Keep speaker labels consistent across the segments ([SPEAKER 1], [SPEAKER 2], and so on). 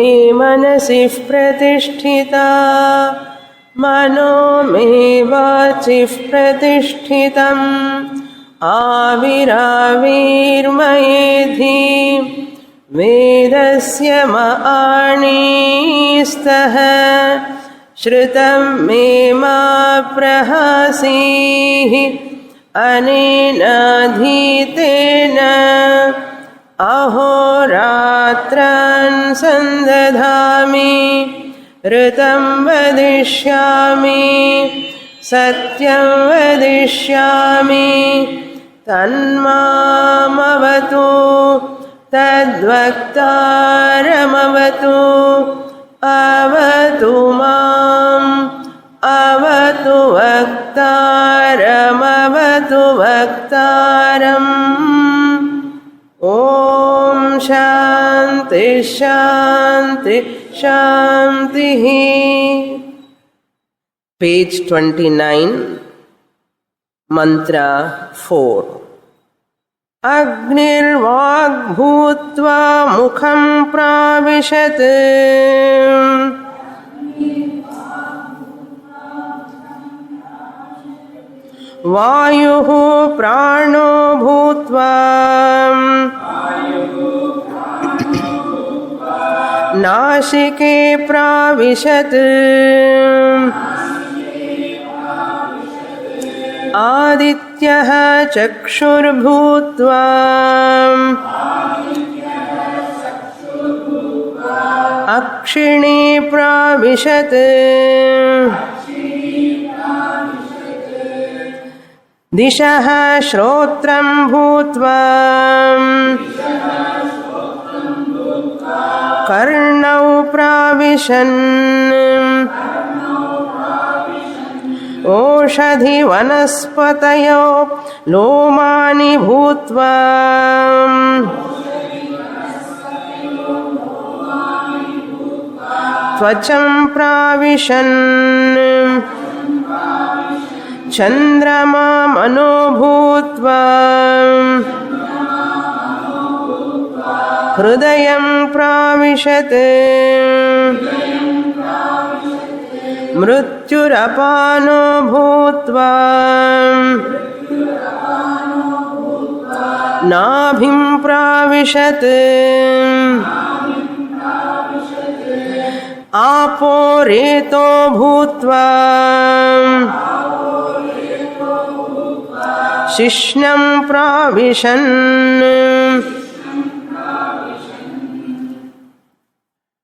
[SPEAKER 1] मे मनसि प्रतिष्ठिता मनो मे वाचिः प्रतिष्ठितम् आविराविर्मयेधि वेदस्य मआणीस्तः श्रुतं मे मा प्रहसीः अनेनाधीतेन अहोरात्रान् सन्दधामि ऋतं वदिष्यामि सत्यं वदिष्यामि तन्मामवतु तद्वक्तारमवतु अवतु माम् अवतु वक्तारमवतु वक्तारम् ॐ शान्ति शान्ति शान्तिः. Page 29, Mantra 4. अग्निर्वाग्भूत्वा मुखं प्राविशत् वायुः प्राणो भूत्वा नासिके प्राविशत् आदित्यः चक्षुर्भूत्वा अक्षिणे प्राविशत् दिशः श्रोत्रं भूत्वा कर्णौ प्राविशन् ओषधि वनस्पतयो लोमानि भूत्वा त्वचं प्राविशन् चन्द्रमा मनो भूत्वा हृदयं प्राविशत् मृत्युरपानो भूत्वा नाभिं प्राविशत् आपो रेतो भूत्वा शिश्नं provision.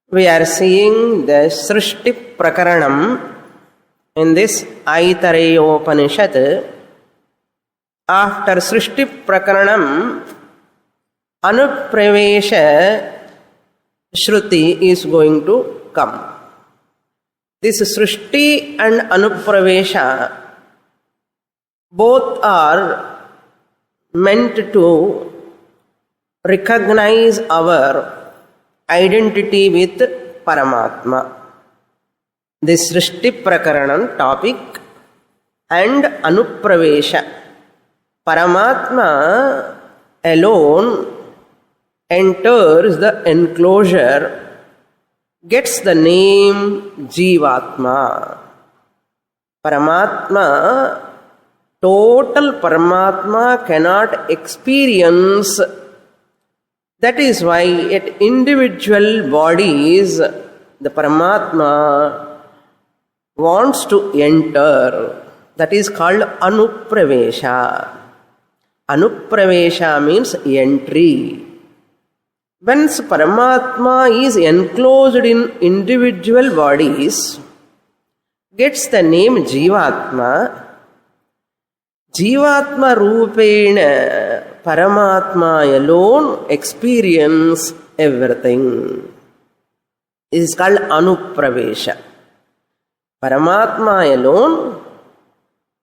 [SPEAKER 1] We are seeing the Srishti Prakaranam in this Aitareyopanishad. After Srishti Prakaranam, Anupravesha Shruti is going to come. This Srishti and Anupravesha both are meant to recognize our identity with Paramatma. This Srishti Prakaranam topic and Anupravesha. Paramatma alone enters the enclosure, gets the name Jivatma. Paramatma, total Paramatma cannot experience. That is why at individual bodies, the Paramatma wants to enter. That is called Anupravesha. Anupravesha means entry. Once Paramatma is enclosed in individual bodies, gets the name Jivatma. Jivatma Rupena Paramatma alone experience everything. This is called Anupravesha. Paramatma alone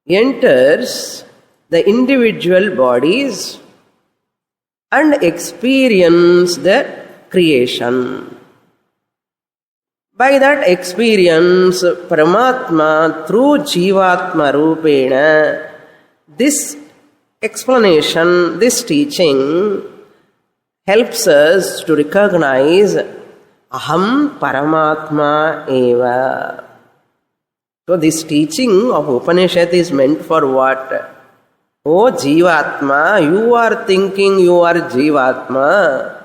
[SPEAKER 1] enters the individual bodies and experience the creation. By that experience, Paramatma through Jivatma Rupena, this explanation, this teaching helps us to recognize Aham Paramatma Eva. So this teaching of Upanishad is meant for what? Oh Jivatma, you are thinking you are Jivatma.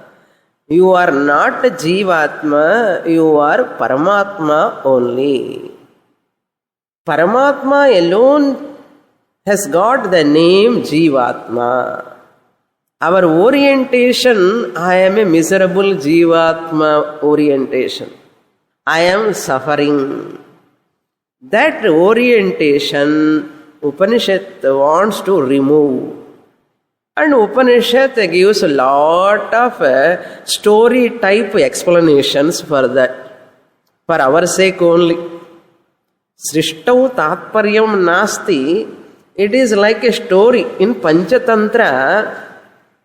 [SPEAKER 1] You are not Jivatma, you are Paramatma only. Paramatma alone has got the name Jivatma. Our orientation, I am a miserable Jivatma orientation. I am suffering. That orientation Upanishad wants to remove. And Upanishad gives a lot of story type explanations for that. For our sake only. Srishtau Tatparyam Nasti. It is like a story. In Panchatantra,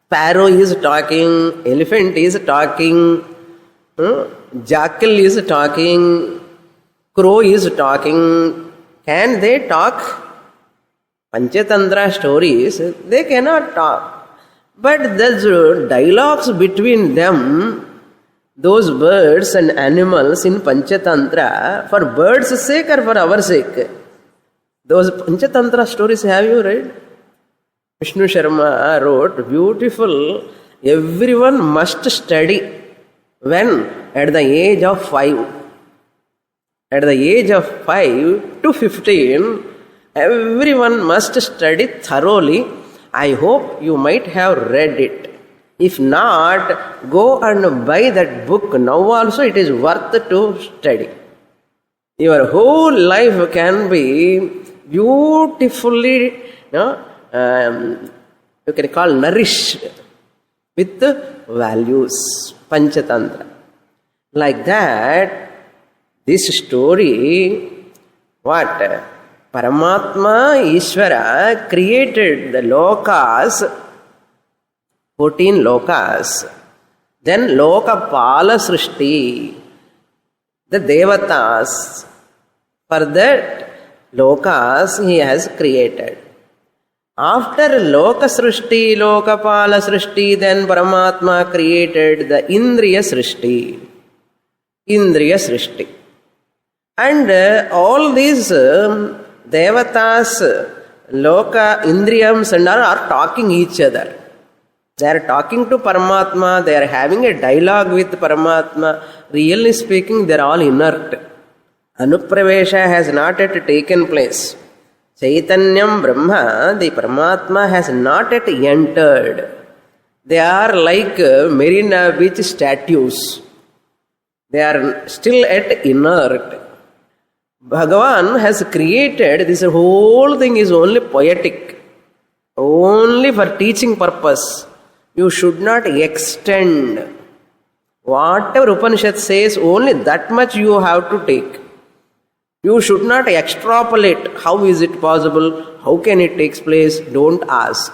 [SPEAKER 1] Sparrow is talking, elephant is talking, jackal is talking, crow is talking. Can they talk? Panchatantra stories, they cannot talk. But those dialogues between them, those birds and animals in Panchatantra, for birds' sake or for our sake? Those Panchatantra stories, have you read? Vishnu Sharma wrote, beautiful, everyone must study. When? At the age of 5. At the age of 5 to 15, everyone must study thoroughly. I hope you might have read it. If not, go and buy that book. Now also it is worth to study. Your whole life can be beautifully, you can call nourished with values. Panchatantra. Like that, this story, what? Paramatma Ishvara created the lokas, 14 lokas. Then Lokapala Srishti, the devatas. For that lokas he has created. After Loka Srishti, Lokapala Srishti, then Paramatma created the Indriya Srishti. Indriya Srishti. And all these devatas, Loka, Indriyams and all are talking each other. They are talking to Paramatma, they are having a dialogue with Paramatma. Really speaking, they are all inert. Anupravesha has not yet taken place. Chaitanyam Brahma, the Paramatma has not yet entered. They are like Marina Beach statues. They are still at inert. Bhagavan has created, this whole thing is only poetic. Only for teaching purpose. You should not extend. Whatever Upanishad says, only that much you have to take. You should not extrapolate. How is it possible? How can it take place? Don't ask.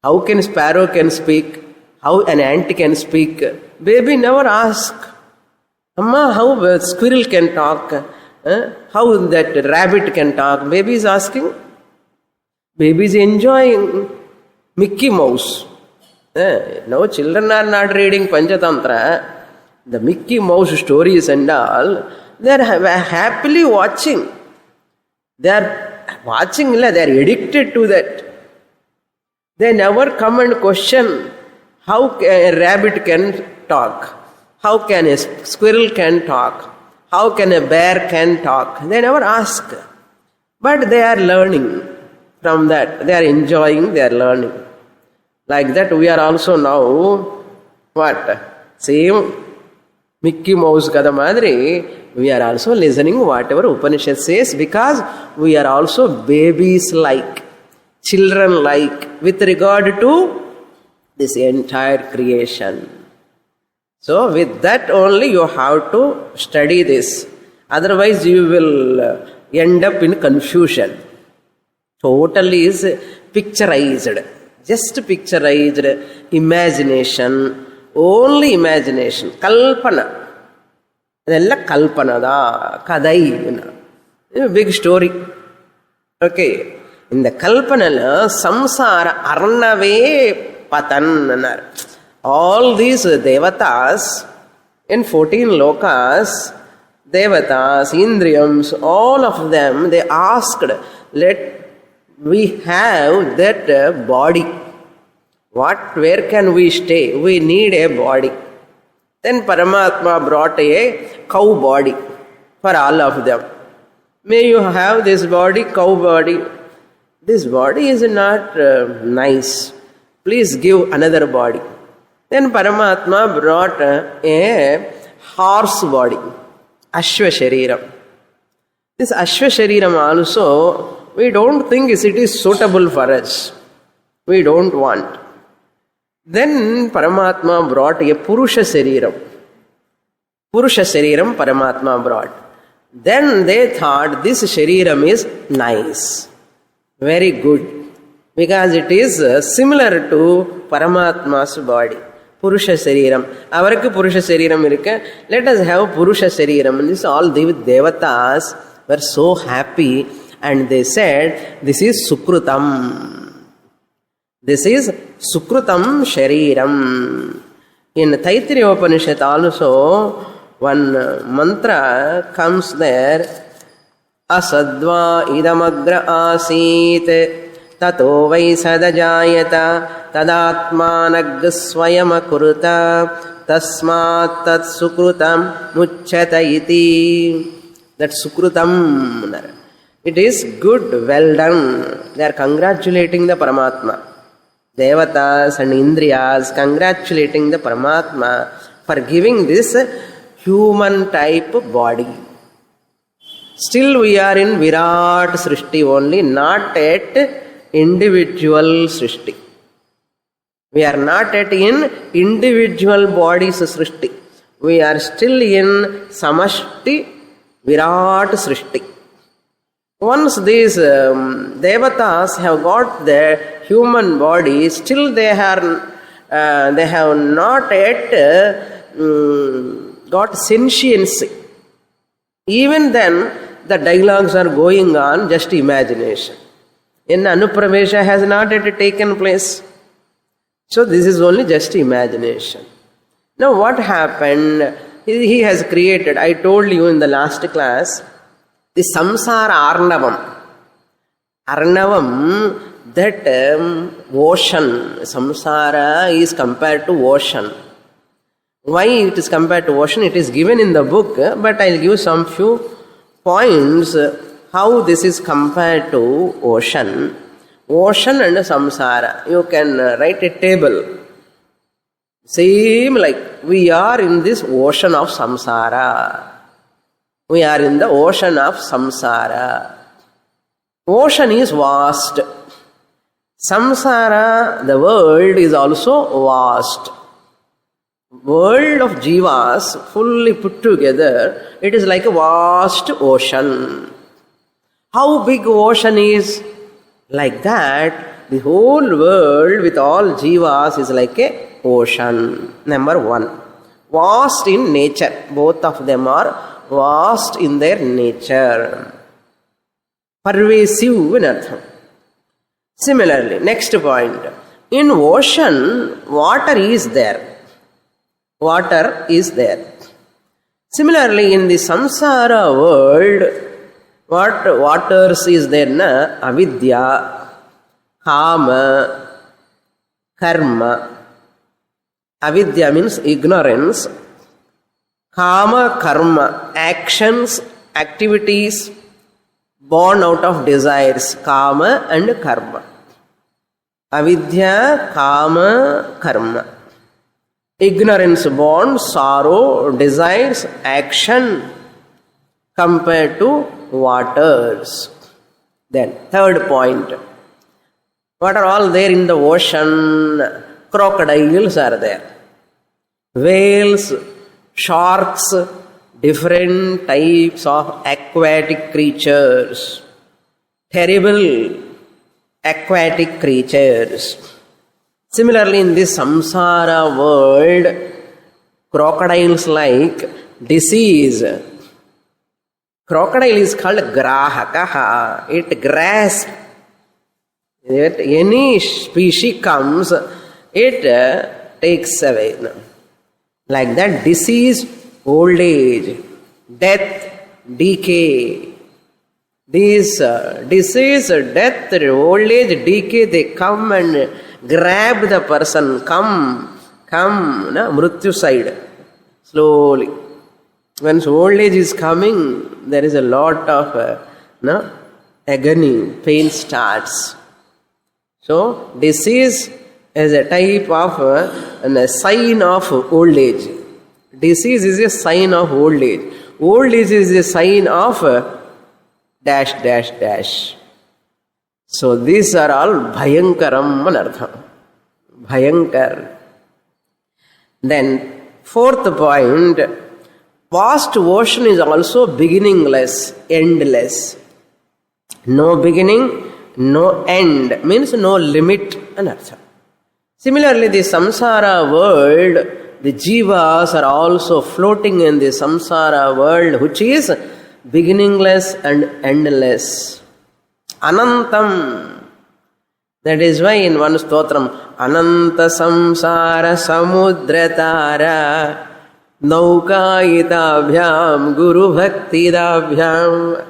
[SPEAKER 1] How can sparrow can speak? How an ant can speak? Baby never ask. Amma, how a squirrel can talk? How that rabbit can talk? Baby is asking. Baby is enjoying. Mickey Mouse. Now children are not reading Panchatantra. The Mickey Mouse stories and all, they are happily watching. They are watching, they are addicted to that. They never come and question how a rabbit can talk, how can a squirrel can talk, how can a bear can talk. They never ask. But they are learning from that. They are enjoying, they are learning. Like that we are also now, what? Same Mickey Mouse kada madri, we are also listening whatever Upanishad says, because we are also babies like, children like, with regard to this entire creation. So with that only you have to study this. Otherwise you will end up in confusion. Totally is picturized. Just picturized, imagination, only imagination, kalpana. Idella kalpana da, kadai. Big story. Okay. In the kalpana, samsara arnave patan. All these devatas, In 14 lokas, devatas, indriyams, all of them, they asked, let we have that body. Where can we stay? We need a body. Then Paramatma brought a cow body for all of them. May you have this body, cow body. This body is not nice. Please give another body. Then Paramatma brought a horse body, Ashwa Shariram. This Ashwa Shariram also, we don't think it is suitable for us. We don't want. Then Paramatma brought a Purusha Shariram. Purusha Shariram Paramatma brought. Then they thought this Shariram is nice. Very good. Because it is similar to Paramatma's body. Purusha Shariram. Avarku Purusha Shariram irukka. Let us have Purusha Shariram. And this all the Devatas were so happy and they said, this is Sukrutam. This is Sukrutam Shariram. In Aitareyopanishad also, one mantra comes there, Asadva idamagra asit tato vai sadajayata tadatmanag swayam akuruta tasmat tat sukrutam muchyata iti. That Sukrutam, it is good, well done. They are congratulating the Paramatma. Devatas and Indriyas congratulating the Paramatma for giving this human type body. Still we are in Virat Srishti only, not at individual Srishti. We are not at in individual bodies Srishti. We are still in Samashti Virat Srishti. Once these Devatas have got their human body, still they have not yet got sentiency. Even then, the dialogues are going on, just imagination. In Anupravesha has not yet taken place. So this is only just imagination. Now what happened? He has created, I told you in the last class, the samsara arnavam. Arnavam, that ocean, samsara is compared to ocean. Why it is compared to ocean? It is given in the book, but I will give some few points how this is compared to ocean. Ocean and samsara. You can write a table. Same like we are in this ocean of samsara. We are in the ocean of samsara. Ocean is vast. Samsara, the world, is also vast. World of jivas fully put together, it is like a vast ocean. How big ocean is? Like that, the whole world with all jivas is like a ocean. Number one. Vast in nature. Both of them are vast in their nature. Pervasive in artham. Similarly, next point. In ocean, water is there. Water is there. Similarly, in the samsara world, what waters is there? Na? Avidya, kama, karma. Avidya means ignorance. Kama, karma, actions, activities born out of desires. Kama and karma. Avidya, kama, karma. Ignorance born, sorrow, desires, action compared to waters. Then, third point. What are all there in the ocean? Crocodiles are there. Whales, sharks, different types of aquatic creatures. Terrible aquatic creatures. Similarly, in this samsara world, crocodiles like disease. Crocodile is called grahakaha. It grasps. Any species comes, it takes away. Like that, disease old age, death, decay. These disease, death, old age, decay, they come and grab the person. Come, mrityu side, slowly. When old age is coming, there is a lot of agony, pain starts. So, disease is a type of a sign of old age. Disease is a sign of old age. Old age is a sign of dash, dash, dash. So, these are all bhayankaram anartham. Bhayankar. Then, fourth point, vast ocean is also beginningless, endless. No beginning, no end, means no limit anartham. Similarly, the samsara world, the jivas are also floating in the samsara world, which is beginningless and endless. Anantam. That is why in one stotram, Ananta samsara samudratara naukayitabhyam guru bhaktidabhyam.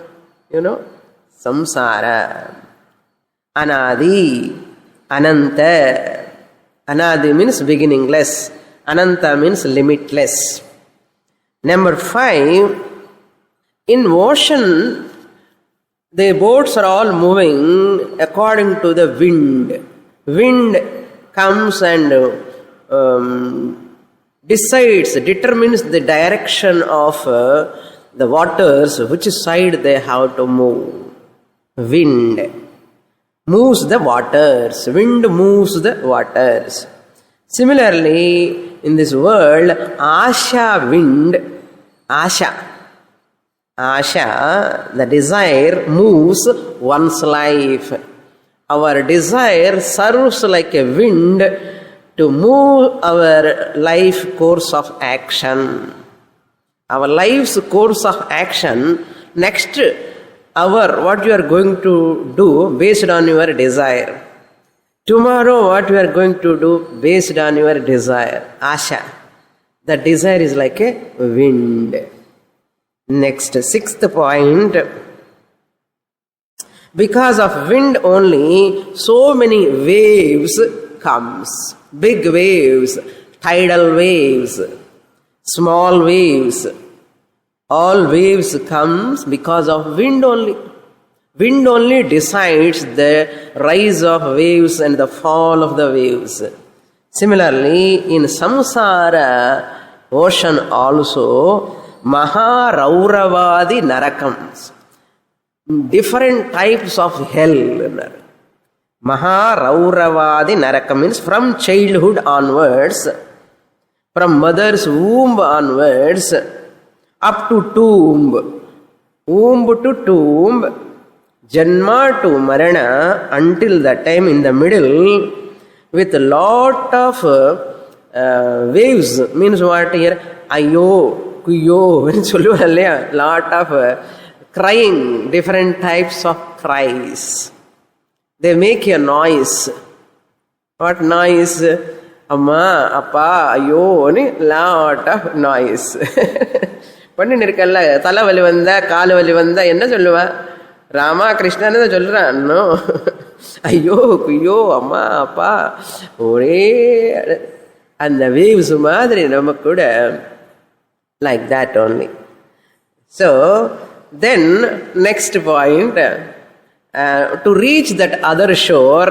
[SPEAKER 1] Samsara. Anadi. Ananta. Anadi means beginningless. Ananta means limitless. Number 5, in ocean, the boats are all moving according to the wind. Wind comes and determines the direction of the waters, which side they have to move. Wind moves the waters. Wind moves the waters. Similarly, in this world, Asha wind, Asha, the desire moves one's life. Our desire serves like a wind to move our life course of action. Our life's course of action, next hour, what you are going to do based on your desire. Tomorrow, what you are going to do based on your desire. Asha. The desire is like a wind. Next, 6th point. Because of wind only, so many waves comes. Big waves, tidal waves, small waves. All waves comes because of wind only. Wind only decides the rise of waves and the fall of the waves. Similarly, in samsara ocean also, Maharauravadi narakams. Different types of hell. Maharauravadi narakam means from childhood onwards, from mother's womb onwards, up to tomb, womb to tomb, Janma to Marana, until that time in the middle, with a lot of waves. Means what here? Ayo, kuyo, lot of crying, different types of cries. They make a noise. What noise? Amma, appa, ayo, lot of noise. பண்ணின்னு இருக்கல்ல, தலை வலி வந்தா காலு வலி வந்தா என்ன சொல்லுவா? ராமா கிருஷ்ணன்னு தான் சொல்றான். ஐயோ குய்யோ அம்மா அப்பா, ஒரே அந்த வேவ்ஸ் மாதிரி நம்ம கூட, like that only. So then next point, to reach that other shore,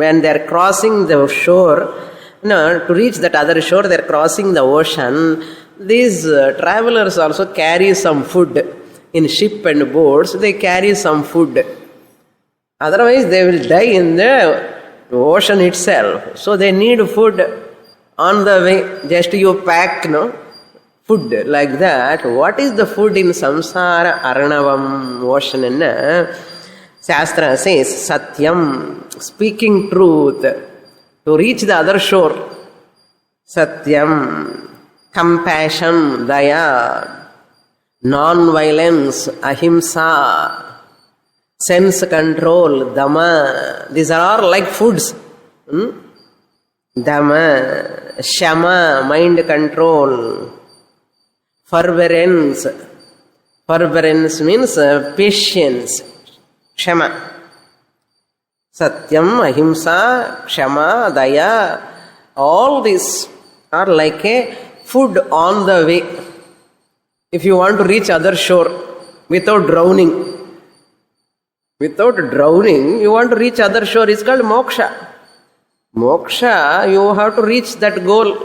[SPEAKER 1] when they are crossing the shore, to reach that other shore, they are crossing the ocean. These travelers also carry some food. In ship and boats, they carry some food. Otherwise, they will die in the ocean itself. So they need food on the way. Just you pack, food like that. What is the food in samsara aranavam ocean? Shastra says, Satyam, speaking truth, to reach the other shore. Satyam, compassion, daya, non-violence, ahimsa, sense control, dhamma. These are all like foods. Dhamma, shama, mind control, Forbearance. Forbearance means patience. Kshama. Satyam, ahimsa, kshama, daya. All these are like a food on the way. If you want to reach other shore without drowning, you want to reach other shore, it's called moksha. Moksha, you have to reach that goal.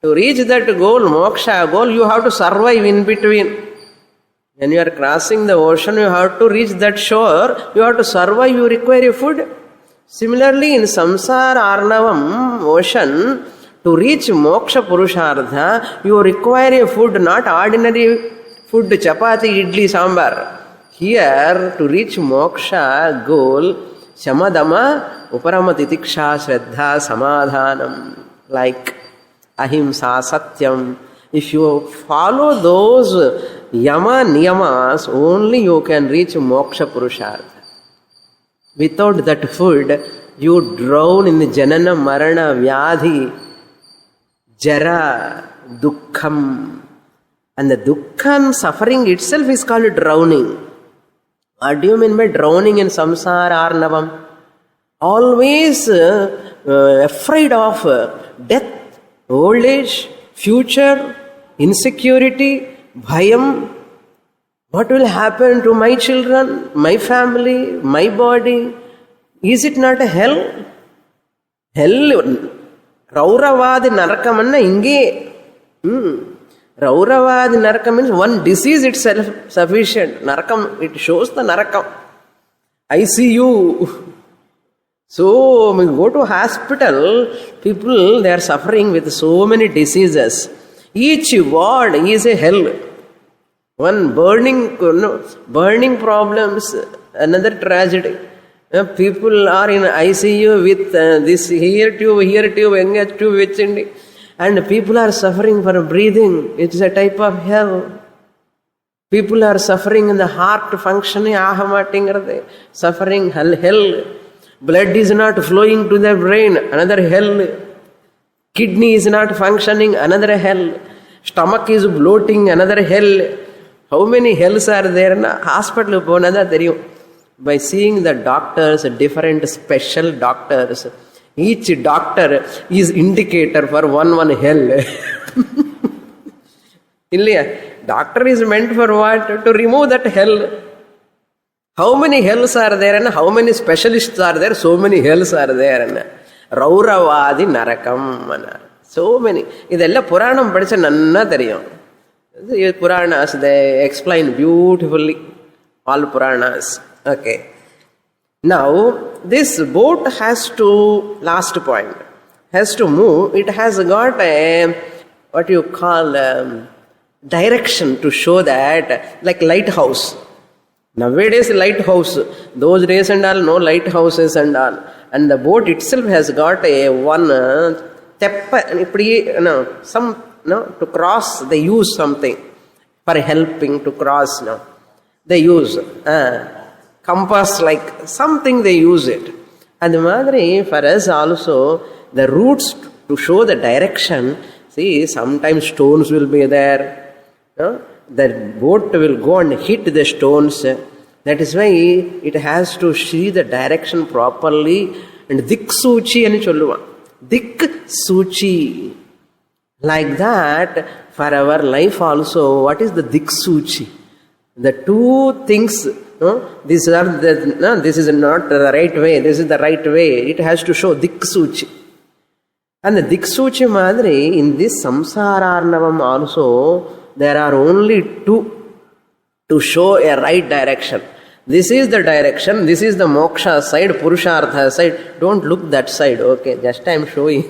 [SPEAKER 1] To reach that goal, moksha goal, you have to survive in between. When you are crossing the ocean, you have to reach that shore, you have to survive, you require food. Similarly, in samsara arnavam, ocean, to reach moksha purushartha, you require a food, not ordinary food, chapati, idli, sambar. Here, to reach moksha goal, shamadama, uparama titiksha, shraddha, samadhanam, like ahimsa, satyam. If you follow those yama niyamas, only you can reach moksha purushartha. Without that food, you drown in the janana, marana, vyadhi, jara, dukkham. And the dukkham, suffering itself is called drowning. What do you mean by drowning in samsara arnavam? Always afraid of death, old age, future, insecurity, bhayam. What will happen to my children, my family, my body? Is it not a hell? Hell, Rauravadi Narakamanna inge. Rauravadi Narakam means one disease itself sufficient. Narakam, it shows the Narakam. ICU. So, when you go to hospital, people, they are suffering with so many diseases. Each ward is a hell. One burning problems, another tragedy. People are in ICU with this here tube, engage tube, and people are suffering for breathing. It's a type of hell. People are suffering in the heart functioning, suffering hell. Blood is not flowing to the brain, another hell. Kidney is not functioning, another hell. Stomach is bloating, another hell. How many hells are there in a hospital? By seeing the doctors, different special doctors, each doctor is indicator for one hell. Doctor is meant for what? To remove that hell. How many hells are there and how many specialists are there? So many hells are there. Rauravadi Narakam. So many. Idella Puranam padcha nanna theriyum. Puranas, they explain beautifully. All Puranas. Okay. Now, this boat has to, last point, has to move. It has got a, what you call, direction to show that, like lighthouse. Nowadays, lighthouse. Those days and all, no lighthouses and all. And the boat itself has got a one, to cross, they use something for helping to cross. They use compass, like something they use it. And the Madri, for us also, the routes to show the direction, see, sometimes stones will be there. The boat will go and hit the stones. That is why it has to see the direction properly. And Dik Suchi ani cholluva. Dik Suchi. Like that, for our life also, what is the Dik Suchi? The two things, this is not the right way, this is the right way. It has to show Dik Suchi. And the Dik Suchi Madri, in this Samsararnavam also, there are only two to show a right direction. This is the direction, this is the moksha side, purushartha side. Don't look that side, okay, just I am showing.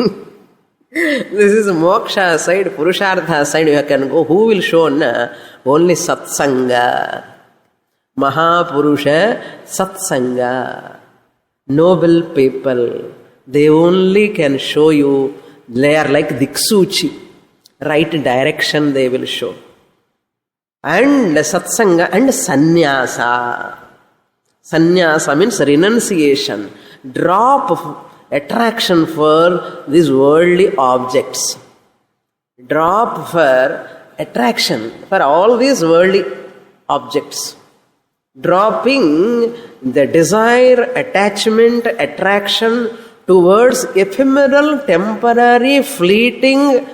[SPEAKER 1] This is moksha side, purushartha side, you can go. Who will show? Only satsanga. Mahapurusha satsanga. Noble people. They only can show you, they are like Diksuchi. Right direction they will show. And satsanga and sannyasa. Sannyasa means renunciation. Drop of attraction for these worldly objects. Drop for attraction for all these worldly objects. Dropping the desire, attachment, attraction towards ephemeral, temporary, fleeting,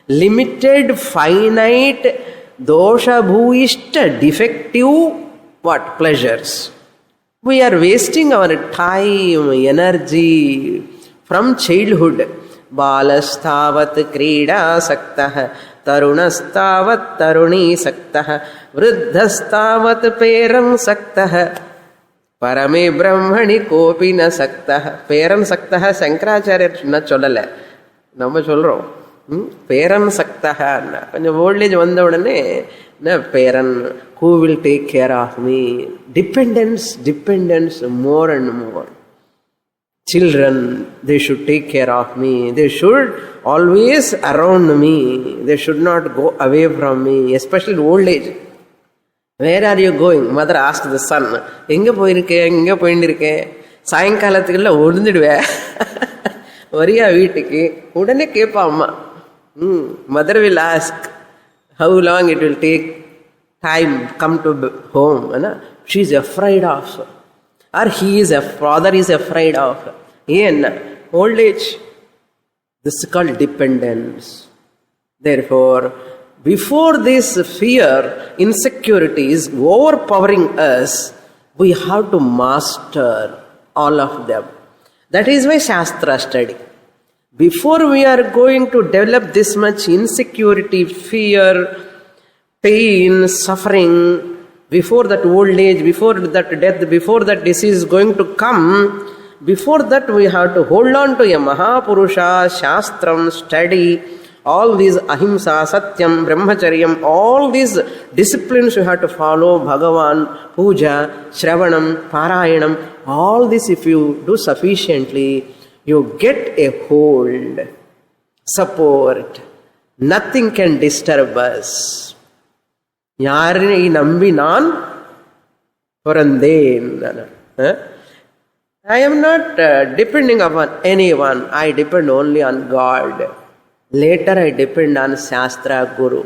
[SPEAKER 1] limited, finite, dosha bhuishta, defective, pleasures. We are wasting our time, energy from childhood. Balastavat krida saktah, tarunastavat taruni saktah, vriddhastavat peram saktah, parame brahmani kopina saktah. Peram saktah Shankaracharya na sollala, nama solrom. Peran saktah, கொஞ்சம் old age வந்த உடனே பேரன், who will take care of me? Dependence more and more. Children, they should take care of me, they should always around me, they should not go away from me, especially in old age. Where are you going? Mother asked the son, எங்க போயிருக்கேன், எங்க போயிருக்கேன்? சாயங்காலத்துக்குள்ள ஒளிஞ்சிடுவே, வரியா வீட்டுக்கு? உடனே கேட்பா அம்மா. Mother will ask how long it will take time come to home. She is afraid of, or father is afraid of. Old age. This is called dependence. Therefore, before this fear, insecurity is overpowering us, we have to master all of them. That is why Shastra study. Before we are going to develop this much insecurity, fear, pain, suffering, before that old age, before that death, before that disease is going to come, before that we have to hold on to a Mahapurusha, Shastram, study, all these ahimsa, satyam, brahmacharyam, all these disciplines you have to follow, Bhagavan, puja, shravanam, parayanam, all this if you do sufficiently, you get a hold, support. Nothing can disturb us. Yarini nambi naan porandhen. I am not depending upon anyone. I depend only on God. Later I depend on Shastra Guru.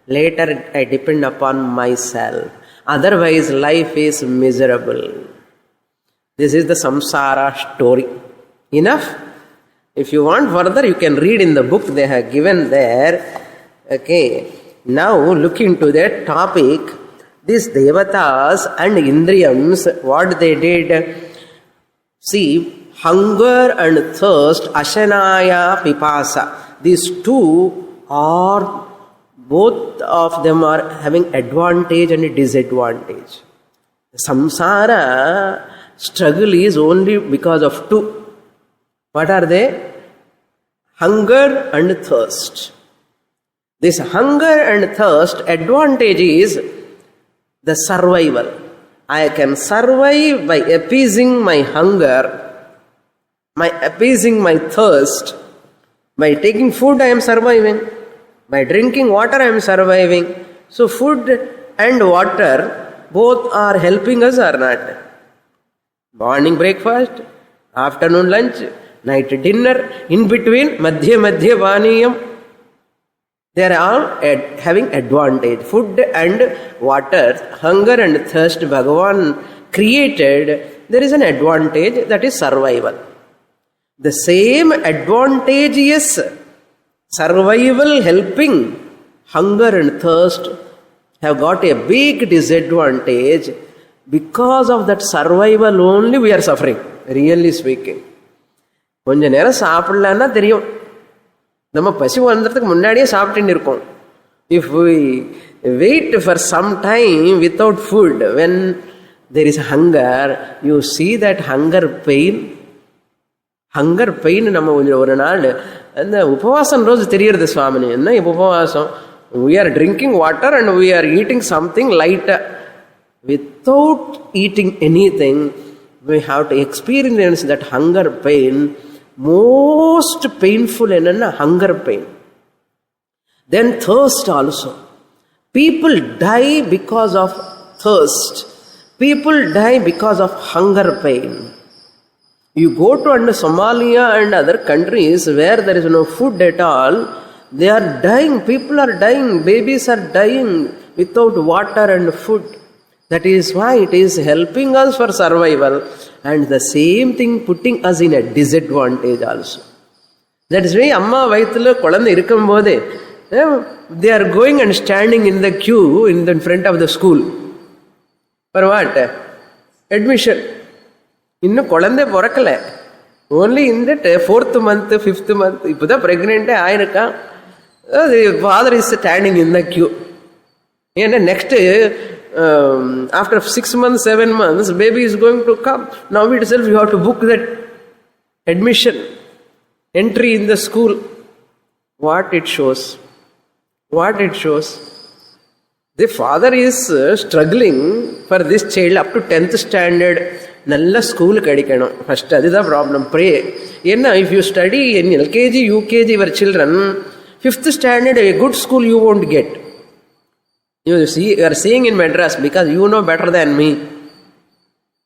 [SPEAKER 1] Later I depend upon myself. Otherwise life is miserable. This is the samsara story. Enough? If you want further, you can read in the book they have given there. Okay. Now look into that topic. These devatas and indriyams, what they did? See, hunger and thirst, ashanaya, pipasa. These two are, both of them are having advantage and disadvantage. Samsara struggle is only because of two. What are they? Hunger and thirst. This hunger and thirst advantage is the survival. I can survive by appeasing my hunger, by appeasing my thirst. By taking food I am surviving. By drinking water I am surviving. So food and water both are helping us or not? Morning breakfast, afternoon lunch, night dinner, in between, madhya paniyam. They are all having advantage. Food and water, hunger and thirst, Bhagavan created. There is an advantage, that is survival. The same advantage is survival helping. Hunger and thirst have got a big disadvantage. Because of that survival only we are suffering, really speaking. கொஞ்ச நேரம் சாப்பிடலான்னா தெரியும், நம்ம பசி வந்துறதுக்கு முன்னாடியே சாப்பிட்டு இருக்கோம். If we wait for some time without food, when there is hunger, you see that hunger pain நம்ம ஒரு நாள் அந்த உபவாசம் ரோஜு தெரியறது சுவாமினி, என்ன உபவாசம்? We are drinking water and we are eating something light. Without eating anything, we have to experience that hunger pain. Most painful enna hunger pain. Then thirst also. People die because of thirst. People die because of hunger pain. You go to Somalia and other countries where there is no food at all, They are dying. People are dying. Babies are dying without water and food. That is why it is helping us for survival, and the same thing putting us in a disadvantage also. That is why Amma Vaithula Kolandai Irukumbode, they are going and standing in the queue in the front of the school. For what? Admission. Innu Kolandai porakala. Only in that 4th month, 5th month, if the pregnant ayirukka, the father is standing in the queue. And the next after 6 months, 7 months, baby is going to come. Now itself you have to book that admission, entry in the school. What it shows? What it shows? The father is struggling for this child up to 10th standard. Nalla school kadikano. First, that is the problem. Pray. If you study in LKG, UKG, your children, 5th standard, a good school you won't get. You are seeing in Madras because you know better than me.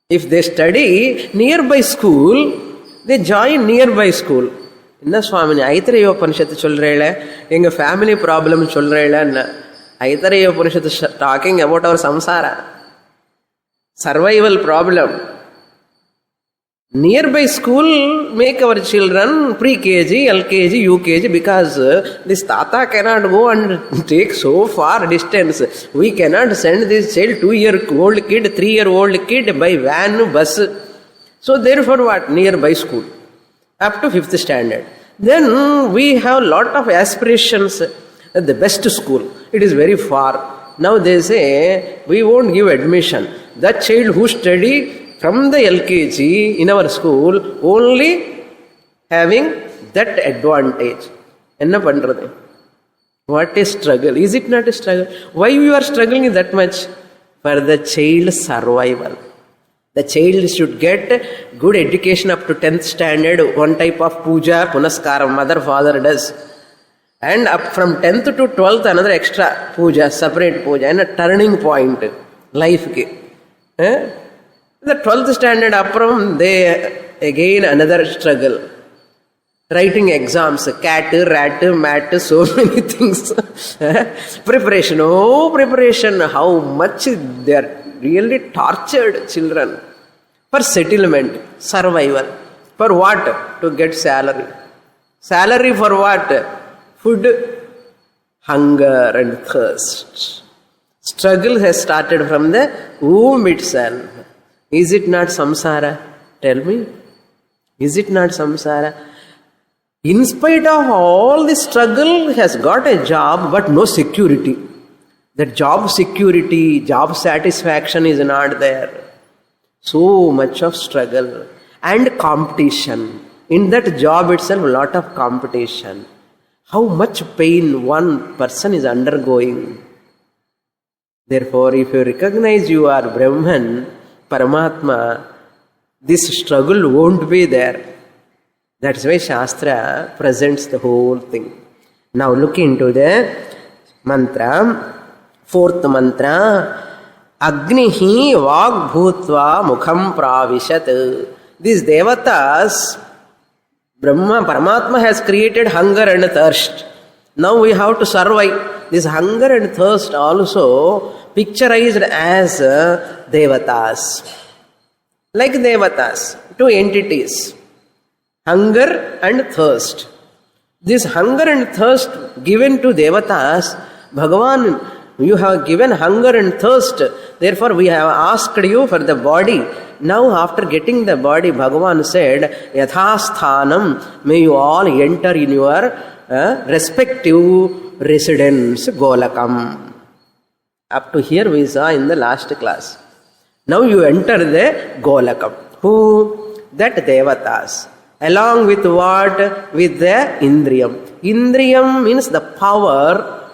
[SPEAKER 1] If they study nearby school, they join nearby school. Inna Swamini, Aitareyopanishad solrele, enga family problem solrele. Aitareyopanishad is talking about our samsara, survival problem. Nearby school make our children pre-KG, LKG, UKG because this tata cannot go and take so far distance. We cannot send this child 2-year-old kid, 3-year-old kid by van, bus. So therefore what? Nearby school. Up to 5th standard. Then we have lot of aspirations at the best school. It is very far. Now they say, we won't give admission. That child who study from the LKG in our school only having that advantage. Enna pandrathu? What a struggle. Is it not a struggle? Why you are struggling that much? For the child's survival. The child should get good education up to 10th standard, one type of puja, punaskaram, mother, father does. And up from 10th to 12th, another extra puja, separate puja, and a turning point, life ke. The 12th standard apram, they again another struggle. Writing exams, cat, rat, mat, so many things. Preparation, preparation, how much they are really tortured children. For settlement, survival. For what? To get salary. Salary for what? Food, hunger and thirst. Struggle has started from the womb itself. Is it not samsara? Tell me. Is it not samsara? In spite of all this struggle, he has got a job but no security. That job security, job satisfaction is not there. So much of struggle and competition. In that job itself, a lot of competition. How much pain one person is undergoing. Therefore, if you recognize you are Brahman, Paramatma, this struggle won't be there. That's why Shastra presents the whole thing. Now look into the mantra, 4th mantra. Agnihi vag bhutva mukham pravishat. These devatas, Brahma, Paramatma has created hunger and thirst. Now we have to survive. This hunger and thirst also picturized as devatas. Like devatas, two entities. Hunger and thirst. This hunger and thirst given to devatas, Bhagavan, you have given hunger and thirst. Therefore, we have asked you for the body. Now, after getting the body, Bhagavan said, Yathasthanam, may you all enter in your respective residence, Golakam. Up to here we saw in the last class. Now you enter the Golakam. Who? That devatas. Along with what? With the Indriyam. Indriyam means the power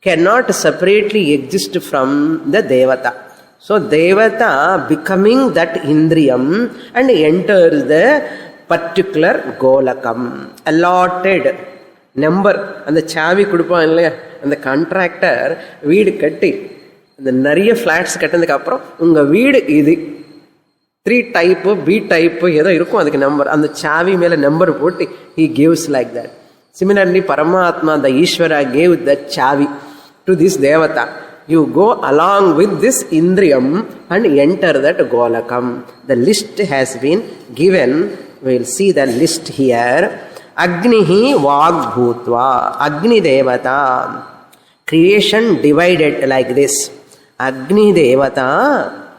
[SPEAKER 1] cannot separately exist from the Devata. So Devata becoming that Indriyam and enters the particular Golakam. Allotted number. And the chavi kudupaan illaya, and the contractor veed katti. The nariya flats kattanadukku appuram unga veed idu. 3 type, B type, ஏதோ இருக்கும் அதுக்கு number. அந்த சாவி மேல number போட்டு he gives like that. Similarly, Paramatma, the Ishvara, gave the chavi to this Devata. You go along with this Indriyam and enter that Golakam. The list has been given. We will see the list here. Agnihi Vag Bhutva. Agni Devata. Creation divided like this. Agni Devata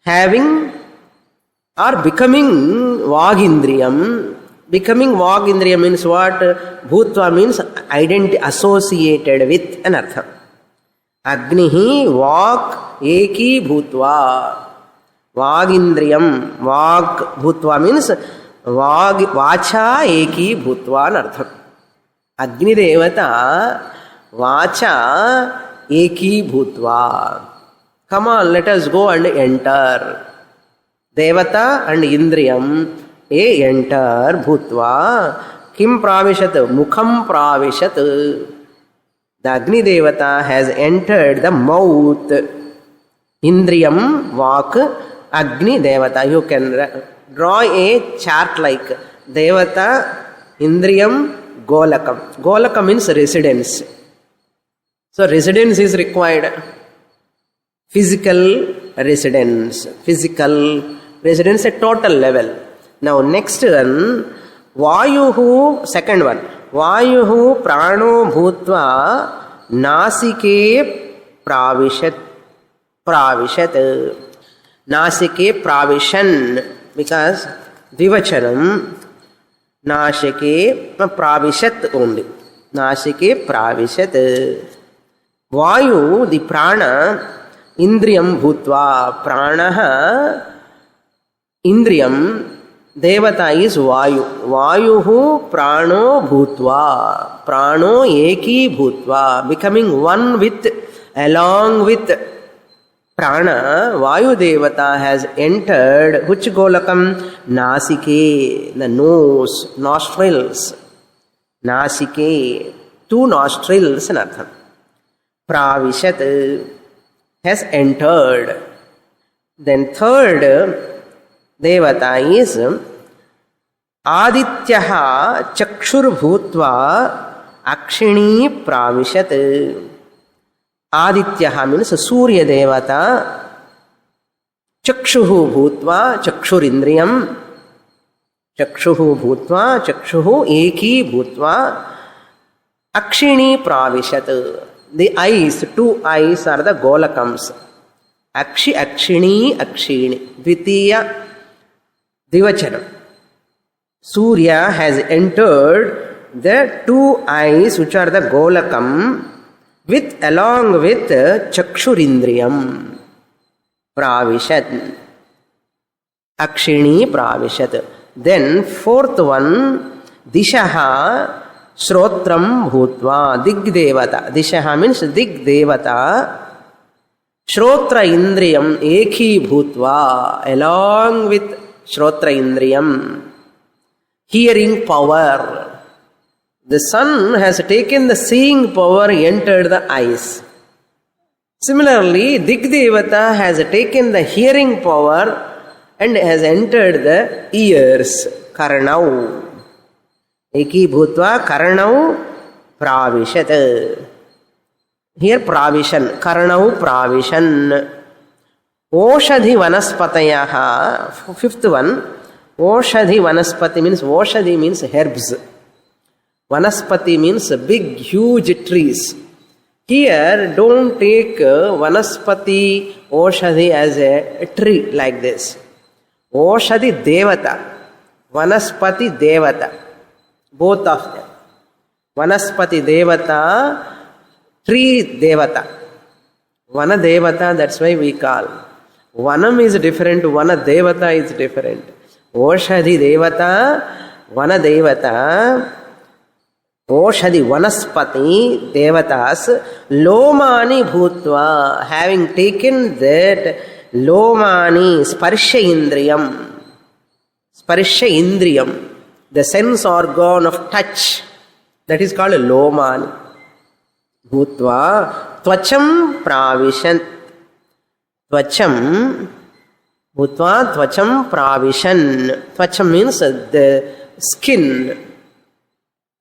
[SPEAKER 1] having or becoming Vagindriyam. Becoming Vagindriyam means what? Bhutva means associated with an artha. Agnihi Vag Eki Bhutva. Vagindriyam. Vag Bhutva means Vacha Eki Bhutva an artha. Agni Devata Vacha Eki Bhutva. Come on, let us go and enter. Devata and Indriyam enter Bhutva. Kim Pravishat? Mukham Pravishat. The Agni Devata has entered the mouth. Indriyam, Vak, Agni Devata. You can draw a chart like Devata, Indriyam, Golakam. Golakam means residence. So residence is required. Physical residence. Physical residence at total level. Now next one, Vayuhu, second one. Vayuhu prano bhutva nasike pravishat. Nasike pravishan. Because Divachanam, Nashike pravishat only. Nashike pravishat. Vayu, the prana, Indriyam bhutva. Pranaha, Indriyam, Devata is Vayu. Vayuhu prano bhutva. Prano eki bhutva. Becoming one with, along with prana, Vayu Devata has entered which Golakam? Nasike, the nose, nostrils. Nasike, two nostrils in artham. Pravishat has entered. Then third Devata is Adityaha Chakshur Bhutva Akshini Pravishat. Adityaha means Surya Devata. Chakshuhu Bhutva Chakshurindriyam. Chakshuhu Bhutva Chakshuhu Eki Bhutva Akshini Pravishat. The eyes, two eyes are the Golakams. Akshi, Akshini, Akshini. Dvitiya Divachanam. Surya has entered the two eyes which are the Golakam with along with Chakshurindriyam. Pravishat. Akshini Pravishat. Then fourth one, Dishaha Shrotram Bhutva. Dig Devata. Dishaha means Dig Devata. Shrotra Indriyam Eki Bhutva. Along with Shrotra Indriyam. Hearing power. The sun has taken the seeing power, entered the eyes. Similarly, Digdevata has taken the hearing power and has entered the ears. Karnau. Eki Bhutva Karnau Pravishat. Here Pravishan. Karnau Pravishan. Oshadhi Vanaspatayaha. Fifth one. Oshadhi Vanaspati means Oshadhi means herbs. Vanaspati means big, huge trees. Here, don't take Vanaspati Oshadhi as a tree like this. Oshadhi Devata. Vanaspati Devata. Both of them. Vanaspati Devata, tree Devata. Vana Devata, that's why we call. Vanam is different, Vana Devata is different. Oshadhi Devata, Vana Devata, Oshadhi Vanaspati Devatas, Lomani Bhutva, having taken that Lomani, Sparsha Indriyam. Sparsha Indriyam, the sense organ of touch, that is called Lomani. Bhutva, Tvacham Pravishan. Tvacham, Bhutva, Tvacham Pravishan. Tvacham means the skin.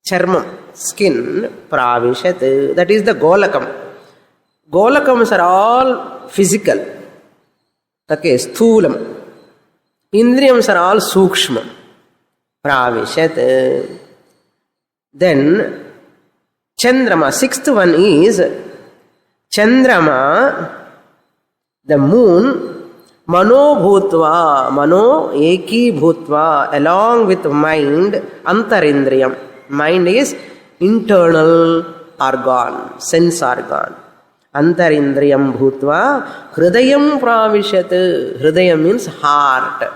[SPEAKER 1] Charmam. skin, pravishat, that is the golakam. Golakams are all physical. Okay, sthulam. Indriyams are all sukshma. Pravishat. Then Chandrama, sixth one is Chandrama, the moon, Mano bhutva, Mano eki bhutva, along with mind, Antarindriyam. Mind is internal organ, sense organ. Antarindriyam bhutva, Hridayam pravishat. Hridayam means heart.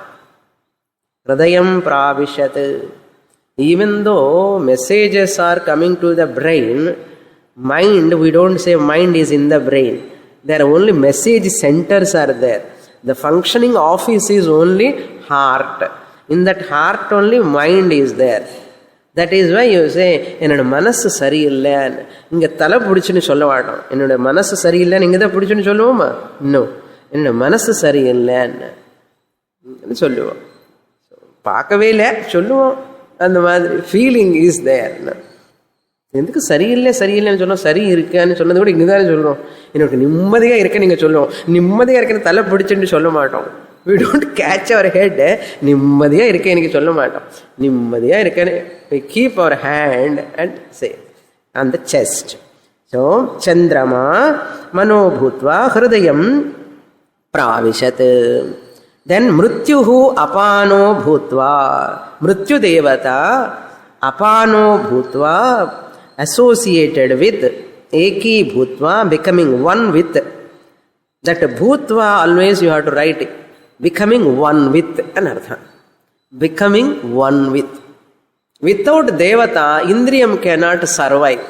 [SPEAKER 1] Hridayam pravishat. Even though messages are coming to the brain, mind, we don't say mind is in the brain. There are only message centers are there. The functioning office is only heart. In that heart only mind is there. That is why you say, என்னோட மனசு சரியில்லைன்னு. இங்கே தலை பிடிச்சுன்னு சொல்ல மாட்டோம். என்னோட மனசு சரியில்லைன்னு இங்கே தான் பிடிச்சுன்னு சொல்லுவோமா? இன்னும் என்னோட மனசு சரியில்லைன்னு சொல்லுவோம். பார்க்கவே இல்லை சொல்லுவோம். அந்த மாதிரி ஃபீலிங் இஸ் தேர். எதுக்கு சரியில்லை சரியில்லைன்னு சொன்னோம்? சரி இருக்கான்னு சொன்னது கூட இங்கே தானே சொல்கிறோம். எனக்கு நிம்மதியாக இருக்கேன்னு நீங்கள் சொல்லுவோம். நிம்மதியாக இருக்கேன்னு தலை பிடிச்சுன்னு சொல்ல மாட்டோம். We don't catch our head. நிம்மதியாக இருக்கேன் எனக்கு சொல்ல மாட்டோம். நிம்மதியாக இருக்கேன்னு we keep our hand and say on the chest. So Chandrama Manobhutva Hridayam Pravishat. Then Mrityuhu Apano Bhutva. Mrityu Devata Apano Bhutva, associated with Eki Bhutva, becoming one with. That Bhutva always you have to write it. Becoming one with anartha. Becoming one with. Without Devata, Indriyam cannot survive.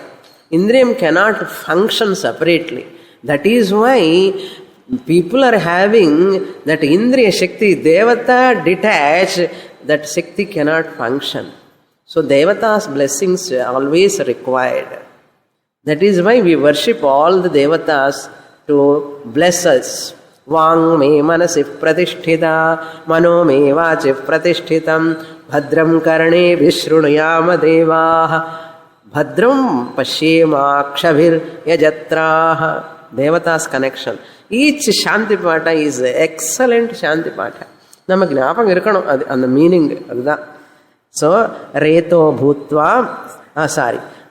[SPEAKER 1] Indriyam cannot function separately. That is why people are having that Indriya Shakti, Devata detached, that Shakti cannot function. So Devata's blessings are always required. That is why we worship all the Devatas to bless us. Vang me manasi pratisthita, mano me vachi pratishthitam, bhadram karne vishrunuyama devaha, bhadram pashyemakshavir yajatraha. Devata's connection. Each Shanti Patha is excellent Shanti Patha. நமக்கு ஞாபகம் இருக்கணும் அது, அந்த meaning அதுதான். So ரேதோ பூத்வா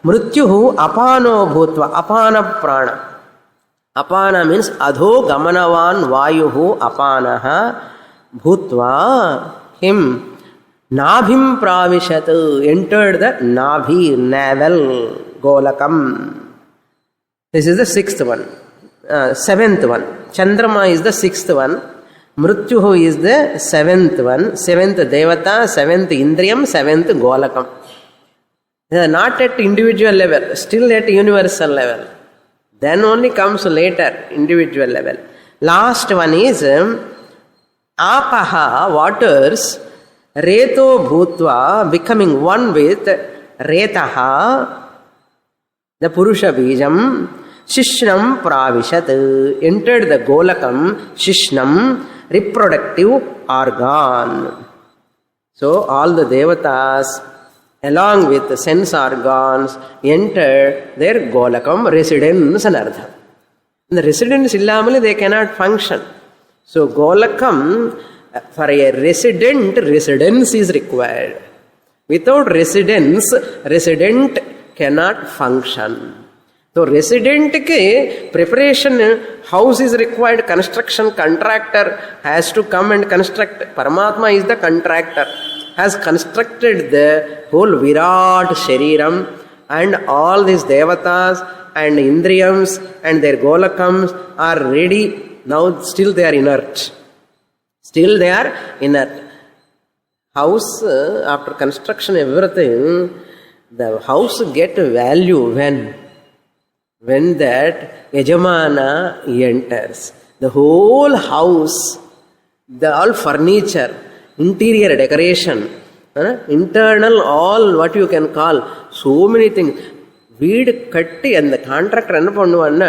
[SPEAKER 1] மிருத்யுஹு அபானோ பூத்வா. அபான பிராண. அபான means அதோ கமனவான் வாயுஹு அபானஹ பூத்வா ஹிம் நாபிம் பிராவிஷத், entered the நாபி, navel, கோலகம். This is the sixth one. Seventh one. Chandrama is the sixth one. Mrityuhu is the seventh one. Seventh Devata, seventh Indriyam, seventh Golakam. They are not at individual level, still at universal level. Then only comes later, individual level. Last one is Apaha, waters, Reto Bhutva, becoming one with Retaha, the Purusha Bijam, Shishnam Pravishat, entered the Golakam, Shishnam, reproductive organ. So all the Devatas along with the sense organs enter their Golakam, residence and Ardha. The residence illamale they cannot function. So Golakam, for a resident, residence is required. Without residence, resident cannot function. So resident ke preparation, house is required, construction contractor has to come and construct. Paramatma is the contractor, has constructed the whole Virat Shariram, and all these Devatas and Indriyams and their Golakams are ready. Now still they are inert. Still they are inert. House, after construction everything, the house get value when that Yajamana enters. The whole house, the all furniture, interior decoration, internal, all what you can call, so many things. வீடு கட்டி அந்த contractor என்ன பண்ணுவான்னா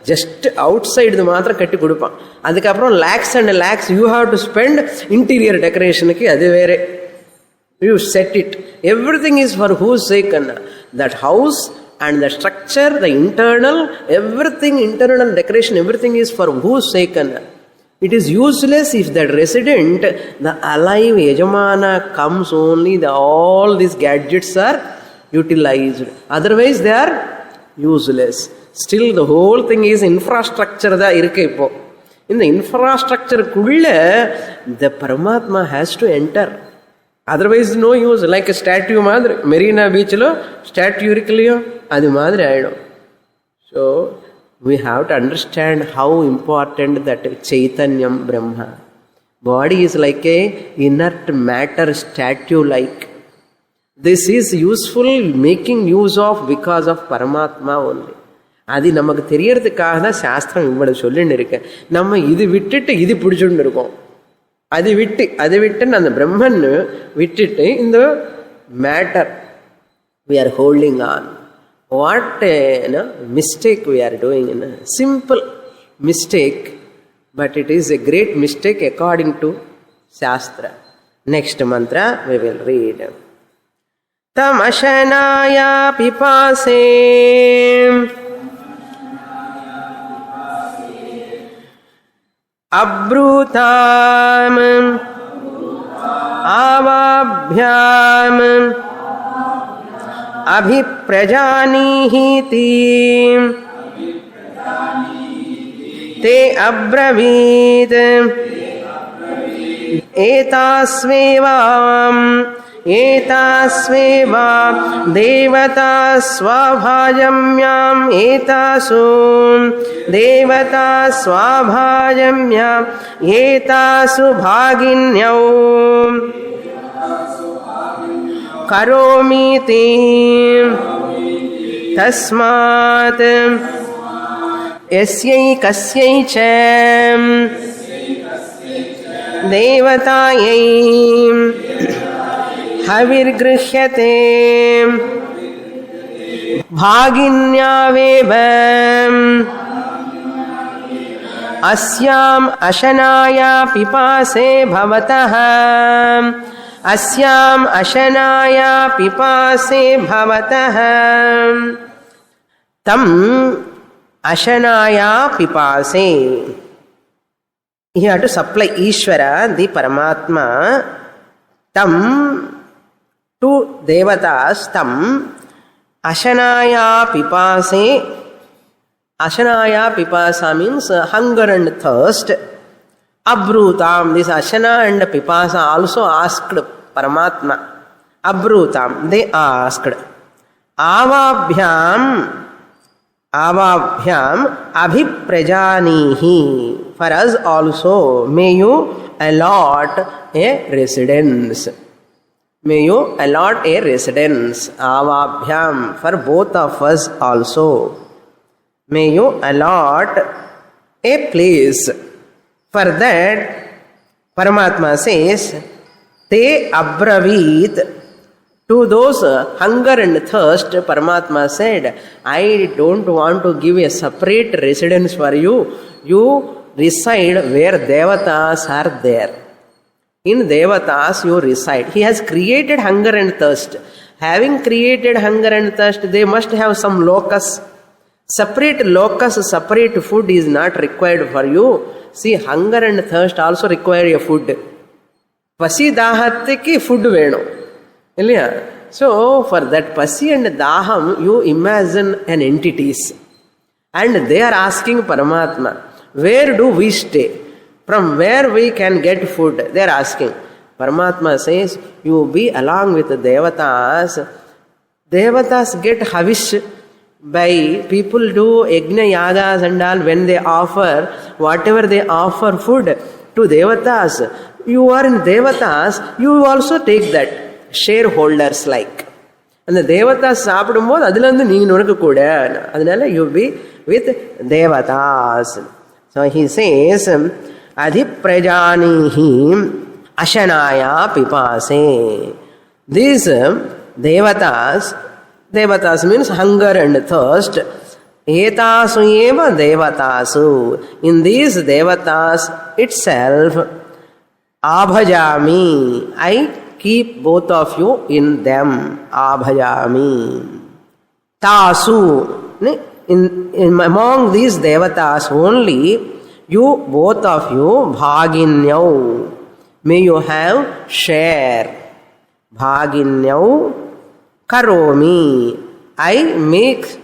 [SPEAKER 1] just out side மாத்திரம் கட்டி கொடுப்பான். அதுக்கப்புறம் lakhs and lakhs you have to spend interior டெக்கரேஷனுக்கு. அது வேற, you set it. Everything is for whose sake அண்ணா. that house and the structure, the internal, everything, internal decoration, everything is for whose sake? It is useless if that resident, the alive Yajamana comes only, all these gadgets are utilized. Otherwise they are useless. Still the whole thing is infrastructure da irukku ipo. In the infrastructure kulla the Paramatma has to enter. Otherwise no use. Like a statue madri Marina Beach lo statue irukliyo adu madri aidum. So we have to understand how important that Chaitanyam Brahma. Body is like a inert matter statue like. This is useful, making use of because of Paramatma only. அது நமக்கு தெரியறதுக்காக தான் சாஸ்திரம் இவ்வளவு சொல்லின்னு இருக்கேன். நம்ம இது விட்டுட்டு இது பிடிச்சுட்டு இருக்கோம். அது விட்டு அந்த பிரம்மன் விட்டுட்டு இந்த matter we are holding on. What a mistake we are doing. Simple mistake, but it is a great mistake according to Shastra. Next mantra we will read. Tamashanaya pipase abrutam avabhyam abhiprajanihiti te abravit etasvevam devata svabhajamyam etasu devata svabhajamyam etasu bhaginyau karomi te tasmat yasyai kasyai cha devatayai havirgrihyate bhaginyaveva asyam ashanaya pipase bhavatah asyam ashanaya pipase bhavatah tam ashanaya pipase. You have to supply Ishvara, the Paramatma, tam to devatas, tam ashanaya pipase. Ashanaya pipasa means hunger and thirst. Abrutam, this ashana and pipasa also asked Paramatma. Abrutam, they asked. Avabhyam abhiprajanihi. For us also, may you allot a residence. May you allot a residence. Avabhyam, for both of us also. May you allot a place. For that, Paramatma says, Te abravit. To those hunger and thirst, Paramatma said, I don't want to give a separate residence for you. You reside where Devatas are there. In Devatas you reside. He has created hunger and thirst. Having created hunger and thirst, they must have some locus. Separate locus, separate food is not required for you. See, hunger and thirst also require a food. Pasi dahattiki food veno. So, for that pasi and daham, you imagine an entities. And they are asking Paramatma, where do we stay? From where we can get food? They are asking. Paramatma says, you be along with the Devatas. Devatas get havish by people do yajna yagas and all. When they offer, whatever they offer food to Devatas, you are in Devatas, you also take that. Shareholders like. And the Devatas சாப்பிடும்போது அதுல இருந்து நீங்க நுணுக்க கூட. அதனால you be with Devatas. So he says, Adhiprajanihi Ashanaya Pipase. These Devatas means hunger and thirst. Etasu eva Devatasu. In these Devatas itself, Abhajami, I keep both of you in them. Abhajami. Tasu. Among these devatas only, you, both of you, bhaginyau. May you have share. Bhaginyau karomi. I make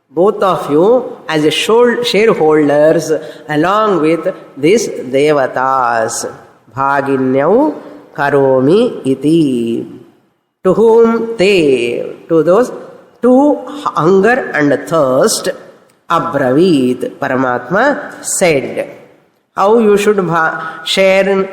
[SPEAKER 1] both of you as a shareholders along with these devatas. Bhaginyau karomi iti. To whom they, to those, to hunger and thirst, abravit, Paramatma said. How you should share.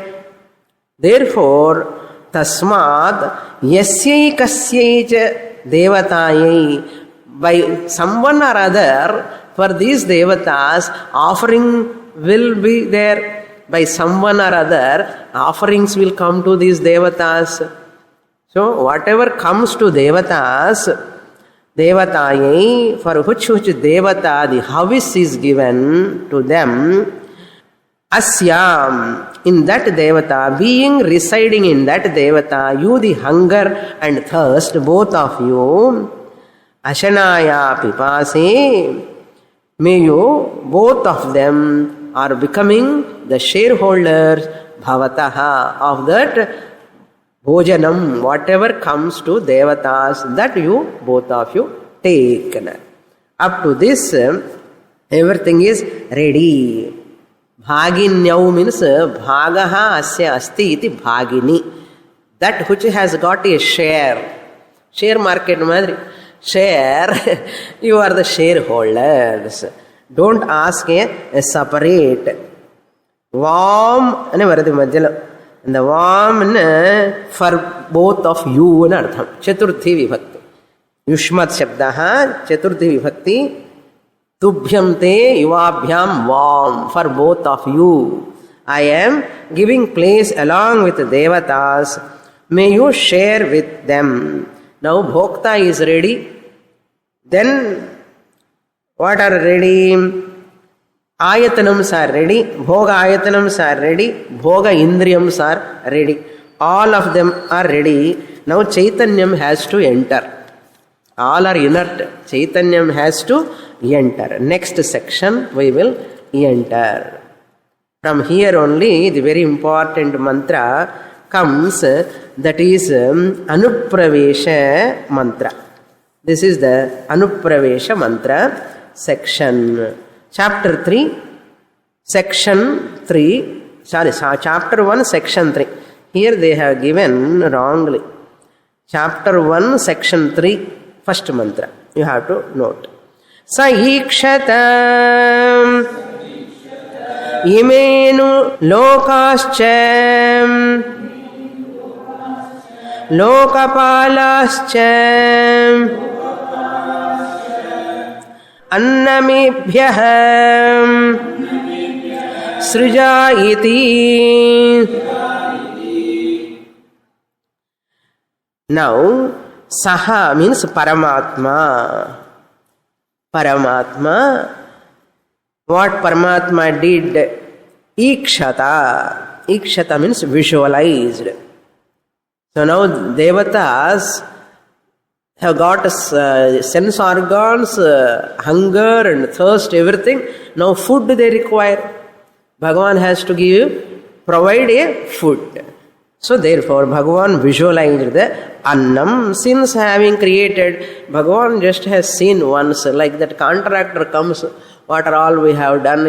[SPEAKER 1] Therefore, tasmat yasyaikasyaicha devatayai. By someone or other, for these devatas, offering will be there. By someone or other, offerings will come to these devatas. So, whatever comes to devatas, devatayai, for which devata the havis is given to them, asyam, in that devata, being residing in that devata, you the hunger and thirst, both of you, ashanaya pipase, may you, both of them, are becoming the shareholders, bhavataha, of that bhojanam, whatever comes to devatas, that you, both of you, take. Up to this, everything is ready. Bhaginyau means bhagaha asya asti iti bhagini. That which has got a share. Share market madri. Share, you are the shareholders. Don't ask a separate. Vam, ane varadi majjala. And the vam for both of you in artham. Chaturthi vibhakti. Yushmat shabdaha, chaturthi vibhakti. Tubhyam te yuvabhyam vam, for both of you. I am giving place along with the devatas. May you share with them. Now bhokta is ready. Then what are ready? Ayatanams are ready. Bhoga ayatanams are ready. Bhoga indriyams are ready. All of them are ready. Now Chaitanyam has to enter. All are inert. Chaitanyam has to enter. Next section we will enter. From here only the very important mantra comes, that is Anupravesha mantra. This is the Anupravesha mantra section. Chapter 3, section 3, chapter 1, section 3. Here they have given wrongly. Chapter 1, section 3, first mantra. You have to note. Saikshata imenu lokascham lokapalascha annamebhyah srijayiti. Now, Saha means Paramatma. Paramatma, what Paramatma did? Ikshata. Ikshata means visualized. So now devatas have got sense organs, hunger and thirst, everything. Now food they require. Bhagavan has to provide a food. So therefore Bhagavan visualized the annam. Since having created, Bhagavan just has seen once, like that contractor comes, what are all we have done,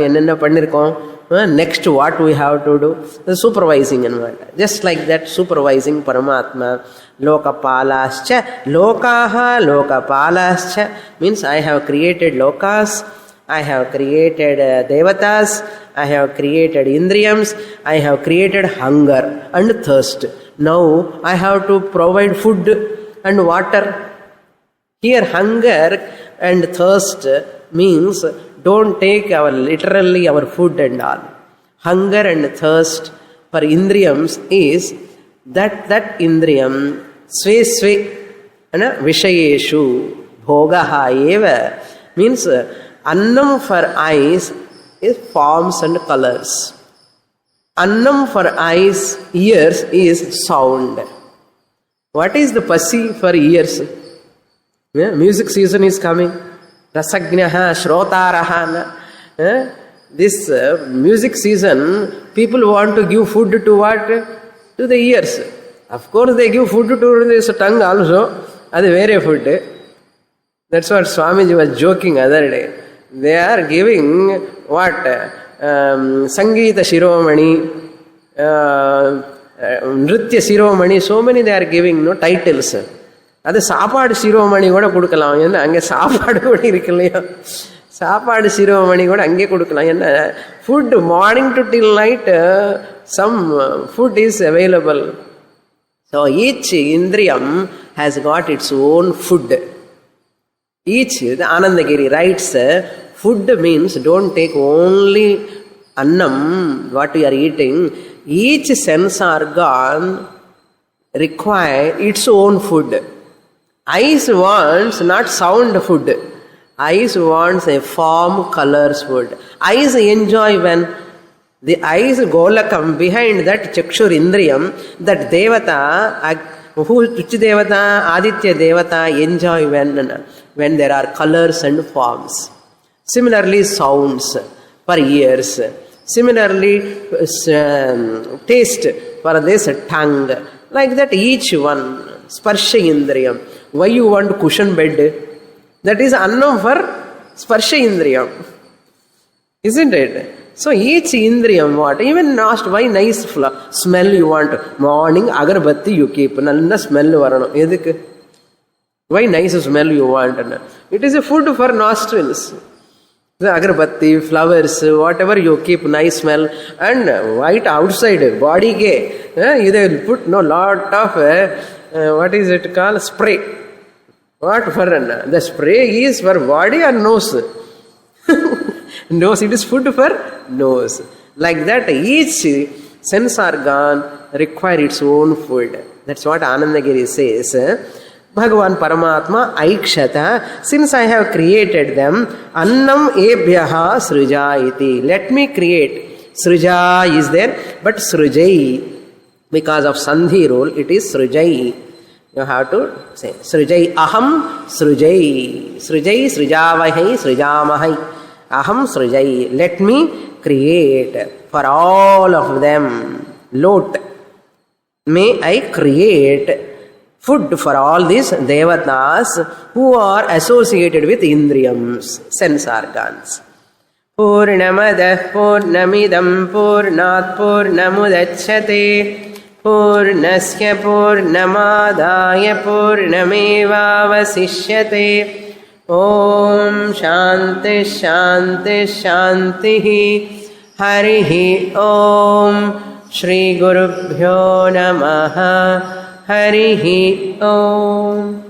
[SPEAKER 1] next what we have to do, the supervising and just like that supervising Paramatma. Lokapalascha, lokaha lokapalascha means I have created lokas, I have created devatas, I have created indriyams, I have created hunger and thirst. Now I have to provide food and water. Here hunger and thirst means don't take literally our food and all. Hunger and thirst for indriyams is that indriyam sve vishayeshu bhogaha eva means annam for eyes is forms and colors. Annam for eyes, ears is sound. What is the pasi for ears? Music season is coming. Rasagnaha, Shrotaraha. This music season, people want to give food to what? To the ears. Of course, they give food to this tongue also. That's very food. That's what Swamiji was joking other day. They are giving what? Sangeeta Shiromani, Nritya Shiromani, so many they are giving titles. அது சாப்பாடு சிரோமணி கூட கொடுக்கலாம். என்ன அங்கே சாப்பாடு கூட இருக்கலையா? சாப்பாடு சிரோமணி கூட அங்கே கொடுக்கலாம். என்ன food morning to till night some food is available. So each இந்திரியம் has got its own food. Each Anandagiri writes, food means don't take only annam, what you are eating. Each sense organ require its own food. Eyes wants not sound food. Eyes wants a form, colors food. Eyes enjoy when the eyes golakam behind that chakshur indriyam, that devata, which devata, Aditya devata enjoy when there are colors and forms. Similarly sounds for ears. Similarly taste for this tongue. Like that each one. Sparsha indriyam. Why you want cushion bed? That is annam for sparsha indriyam. Isn't it? So each indriyam what? Even asked why nice smell you want. Morning agarbatti you keep. Nalla smell varanam. Edhukku? Why nice smell you want? It is a food for nostrils. The agarbatti, flowers, whatever you keep nice smell. And white outside, body ke. They will put lot of, what is it called? Spray. What for? The spray is for body or nose? Nose, it is food for nose. Like that, each sense organ require its own food. That's what Anandagiri says. Bhagavan Paramatma Aikshata, since I have created them, Annam Ebhyaha Sruja iti. Let me create. Sruja is there, but Srujai, because of Sandhi rule, it is Srujai. You have to say Srujai Aham Srujai. Srujai Srujavahai Srujamahai. Aham Srujai. Let me create for all of them. Lot. May I create food for all these devatas who are associated with indriyams, sense organs. Purnamadah Purnamidam Purnat Purnamudachyate Purnasya Purnamadaya Purnamevavasishyate. Om Shanti Shanti Shanti. Harihi Om. Shri Gurubhyo Namaha. Harihi Om.